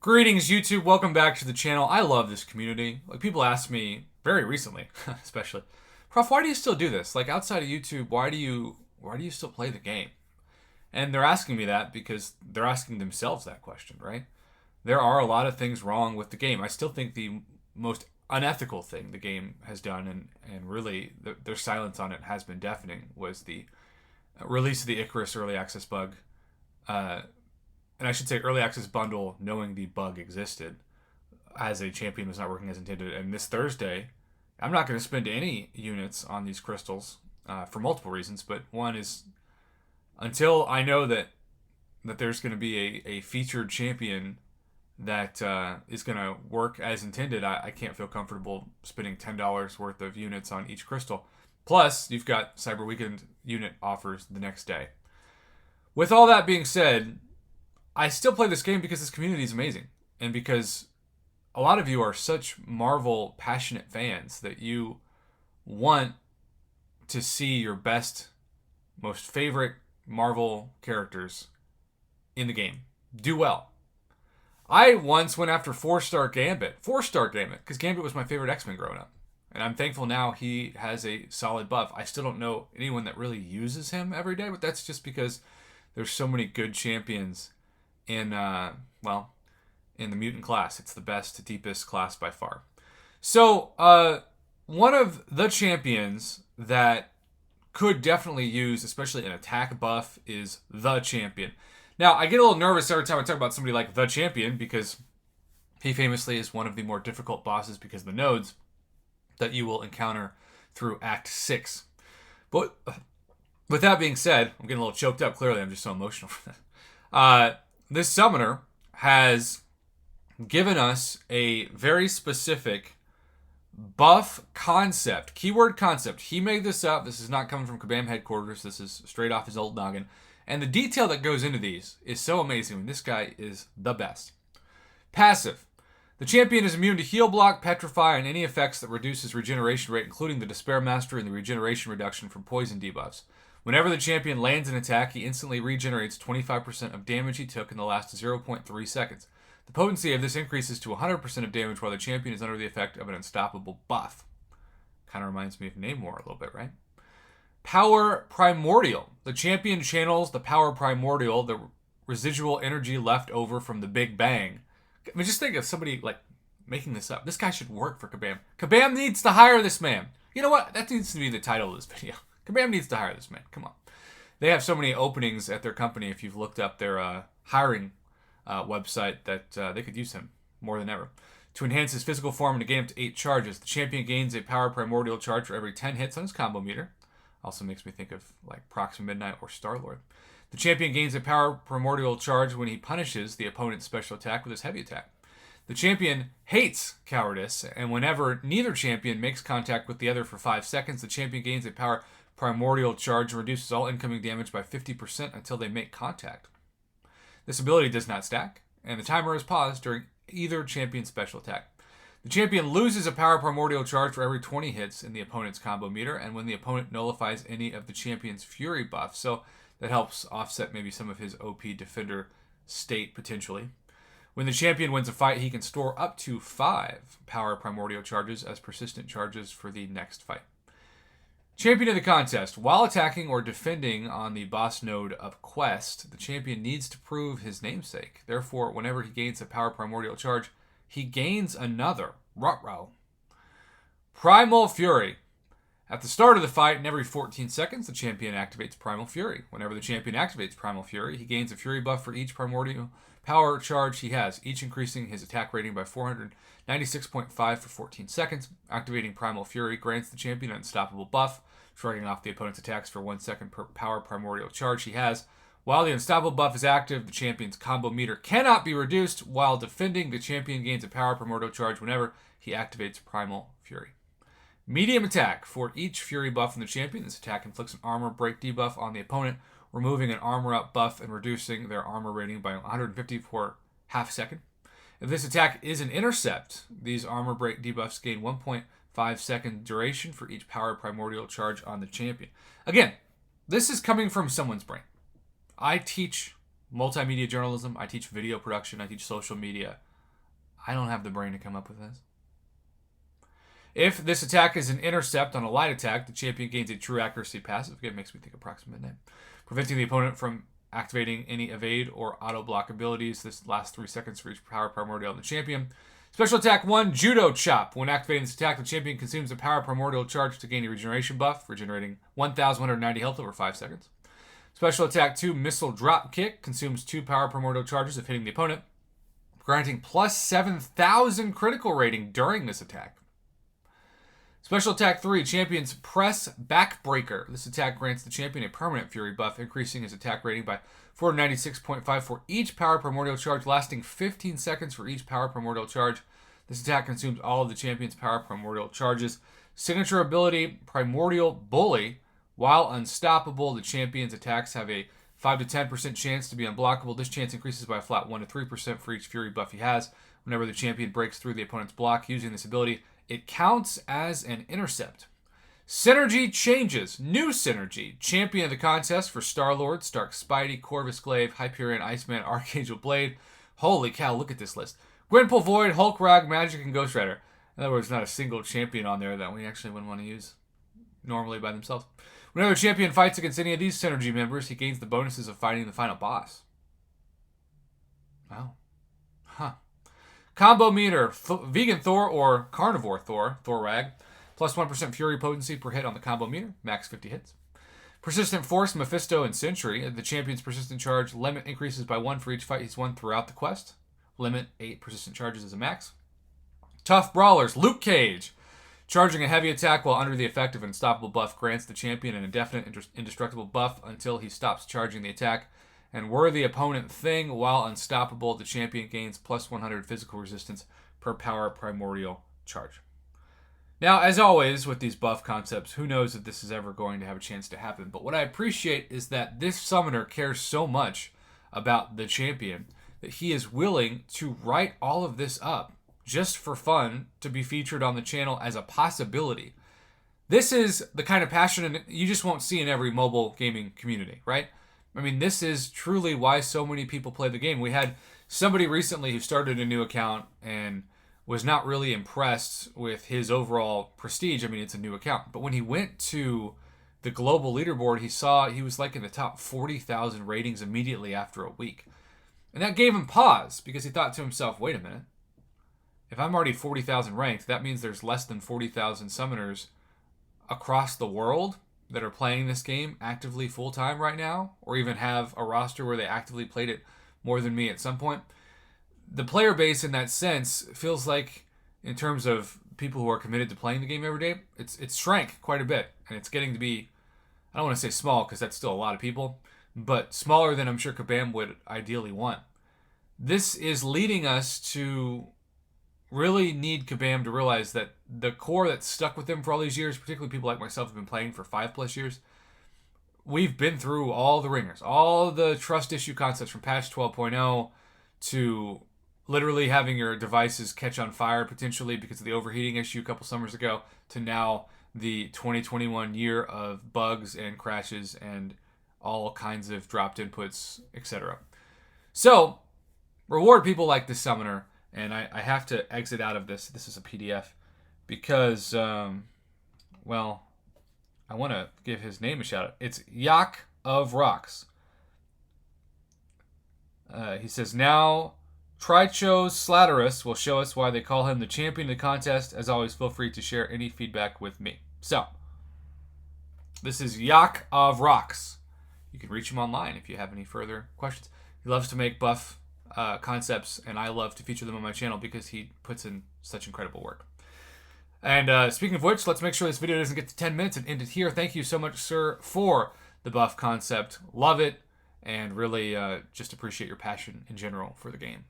Greetings, YouTube. Welcome back to the channel. I love this community. Like, people ask me very recently, especially, Prof, why do you still do this? Like, outside of YouTube, why do you still play the game? And they're asking me that because they're asking themselves that question, right? There are a lot of things wrong with the game. I still think the most unethical thing the game has done, and really their silence on it has been deafening, was the release of the Icarus early access bug. Uh, and I should say early access bundle, knowing the bug existed as a champion was not working as intended. And this Thursday, I'm not going to spend any units on these crystals for multiple reasons. But one is, until I know that there's going to be a featured champion that is going to work as intended, I can't feel comfortable spending $10 worth of units on each crystal. Plus, you've got Cyber Weekend unit offers the next day. With all that being said, I still play this game because this community is amazing, and because a lot of you are such Marvel passionate fans that you want to see your best, most favorite Marvel characters in the game do well. I once went after 4-star Gambit, because Gambit was my favorite X-Men growing up. And I'm thankful now he has a solid buff. I still don't know anyone that really uses him every day, but that's just because there's so many good champions in in the mutant class. It's the best, deepest class by far. So one of the champions that could definitely use, especially an attack buff, is the champion. Now, I get a little nervous every time I talk about somebody like the champion, because he famously is one of the more difficult bosses because of the nodes that you will encounter through Act 6. But with that being said, I'm getting a little choked up. Clearly, I'm just so emotional for that. This summoner has given us a very specific buff concept, keyword concept. He made this up. This is not coming from KABAM headquarters. This is straight off his old noggin. And the detail that goes into these is so amazing. This guy is the best. Passive. The champion is immune to heal, block, petrify, and any effects that reduces regeneration rate, including the Despair Mastery and the regeneration reduction from poison debuffs. Whenever the champion lands an attack, he instantly regenerates 25% of damage he took in the last 0.3 seconds. The potency of this increases to 100% of damage while the champion is under the effect of an unstoppable buff. Kind of reminds me of Namor a little bit, right? Power Primordial. The champion channels the Power Primordial, the residual energy left over from the Big Bang. I mean, just think of somebody like making this up. This guy should work for KABAM. KABAM needs to hire this man. You know what? That needs to be the title of this video. KABAM needs to hire this man. Come on. They have so many openings at their company. If you've looked up their hiring website, that they could use him more than ever. To enhance his physical form and to gain up to 8 charges, the champion gains a Power Primordial charge for every 10 hits on his combo meter. Also makes me think of like Proxima Midnight or Star-Lord. The champion gains a Power Primordial charge when he punishes the opponent's special attack with his heavy attack. The champion hates cowardice, and whenever neither champion makes contact with the other for 5 seconds, the champion gains a Power Primordial charge and reduces all incoming damage by 50% until they make contact. This ability does not stack, and the timer is paused during either champion's special attack. The champion loses a Power Primordial charge for every 20 hits in the opponent's combo meter, and when the opponent nullifies any of the champion's Fury buffs. So that helps offset maybe some of his OP defender state potentially. When the champion wins a fight, he can store up to 5 Power Primordial charges as persistent charges for the next fight. Champion of the contest. While attacking or defending on the boss node of Quest, the champion needs to prove his namesake. Therefore, whenever he gains a Power Primordial charge, he gains another. Ruh-roh. Primal Fury. At the start of the fight, and every 14 seconds, the champion activates Primal Fury. Whenever the champion activates Primal Fury, he gains a Fury buff for each primordial power charge he has, each increasing his attack rating by 496.5 for 14 seconds. Activating Primal Fury grants the champion an unstoppable buff, shrugging off the opponent's attacks for 1 second per power primordial charge he has. While the unstoppable buff is active, the champion's combo meter cannot be reduced. While defending, the champion gains a power primordial charge whenever he activates Primal Fury. Medium attack. For each Fury buff on the champion, this attack inflicts an armor break debuff on the opponent, removing an armor up buff and reducing their armor rating by 150 for half a second. If this attack is an intercept, these armor break debuffs gain 1.5 second duration for each Power Primordial charge on the champion. Again, this is coming from someone's brain. I teach multimedia journalism. I teach video production. I teach social media. I don't have the brain to come up with this. If this attack is an intercept on a light attack, the champion gains a true accuracy passive. Again, makes me think approximate midnight, preventing the opponent from activating any evade or auto block abilities. This lasts 3 seconds for each power primordial on the champion. Special attack 1, Judo Chop. When activating this attack, the champion consumes a power primordial charge to gain a regeneration buff, regenerating 1,190 health over 5 seconds. Special attack 2, Missile Drop Kick. Consumes 2 power primordial charges if hitting the opponent, granting plus 7,000 critical rating during this attack. Special attack 3, Champion's Press Backbreaker. This attack grants the champion a permanent fury buff, increasing his attack rating by 496.5 for each power primordial charge, lasting 15 seconds for each power primordial charge. This attack consumes all of the champion's power primordial charges. Signature ability, Primordial Bully. While unstoppable, the champion's attacks have a 5 to 10% chance to be unblockable. This chance increases by a flat 1 to 3% for each fury buff he has. Whenever the champion breaks through the opponent's block using this ability, it counts as an intercept. Synergy changes. New synergy. Champion of the contest for Star-Lord, Stark Spidey, Corvus Glaive, Hyperion, Iceman, Archangel Blade. Holy cow, look at this list. Gwenpool Void, Hulk, Rag, Magic, and Ghost Rider. In other words, not a single champion on there that we actually wouldn't want to use normally by themselves. Whenever a champion fights against any of these synergy members, he gains the bonuses of fighting the final boss. Wow. Huh. Combo meter, Vegan Thor or Carnivore Thor, Thor-Rag. Plus 1% Fury potency per hit on the combo meter, max 50 hits. Persistent Force, Mephisto, and Sentry. The champion's persistent charge limit increases by 1 for each fight he's won throughout the quest. Limit 8 persistent charges as a max. Tough Brawlers, Luke Cage. Charging a heavy attack while under the effect of an unstoppable buff grants the champion an indefinite indestructible buff until he stops charging the attack. And Worthy Opponent Thing, while unstoppable, the champion gains plus 100 physical resistance per power primordial charge. Now, as always with these buff concepts, who knows if this is ever going to have a chance to happen. But what I appreciate is that this summoner cares so much about the champion that he is willing to write all of this up just for fun to be featured on the channel as a possibility. This is the kind of passion you just won't see in every mobile gaming community, right? I mean, this is truly why so many people play the game. We had somebody recently who started a new account and was not really impressed with his overall prestige. I mean, it's a new account. But when he went to the global leaderboard, he saw he was like in the top 40,000 ratings immediately after a week. And that gave him pause because he thought to himself, wait a minute. If I'm already 40,000 ranked, that means there's less than 40,000 summoners across the world that are playing this game actively full-time right now, or even have a roster where they actively played it more than me at some point. The player base in that sense feels like, in terms of people who are committed to playing the game every day, it's shrank quite a bit, and it's getting to be, I don't want to say small because that's still a lot of people, but smaller than I'm sure KABAM would ideally want. This is leading us to really need KABAM to realize that the core that's stuck with them for all these years, particularly people like myself who've been playing for 5+ years, we've been through all the ringers, all the trust issue concepts from patch 12.0 to literally having your devices catch on fire potentially because of the overheating issue a couple summers ago, to now the 2021 year of bugs and crashes and all kinds of dropped inputs, etc. So, reward people like this summoner. And I have to exit out of this. This is a PDF because, well, I want to give his name a shout out. It's Yakovrox. He says, now Trichos Slatterus will show us why they call him the champion of the contest. As always, feel free to share any feedback with me. So, this is Yakovrox. You can reach him online if you have any further questions. He loves to make buff concepts, and I love to feature them on my channel because he puts in such incredible work. And speaking of which, let's make sure this video doesn't get to 10 minutes and end it here. Thank you so much, sir, for the buff concept. Love it, and really just appreciate your passion in general for the game.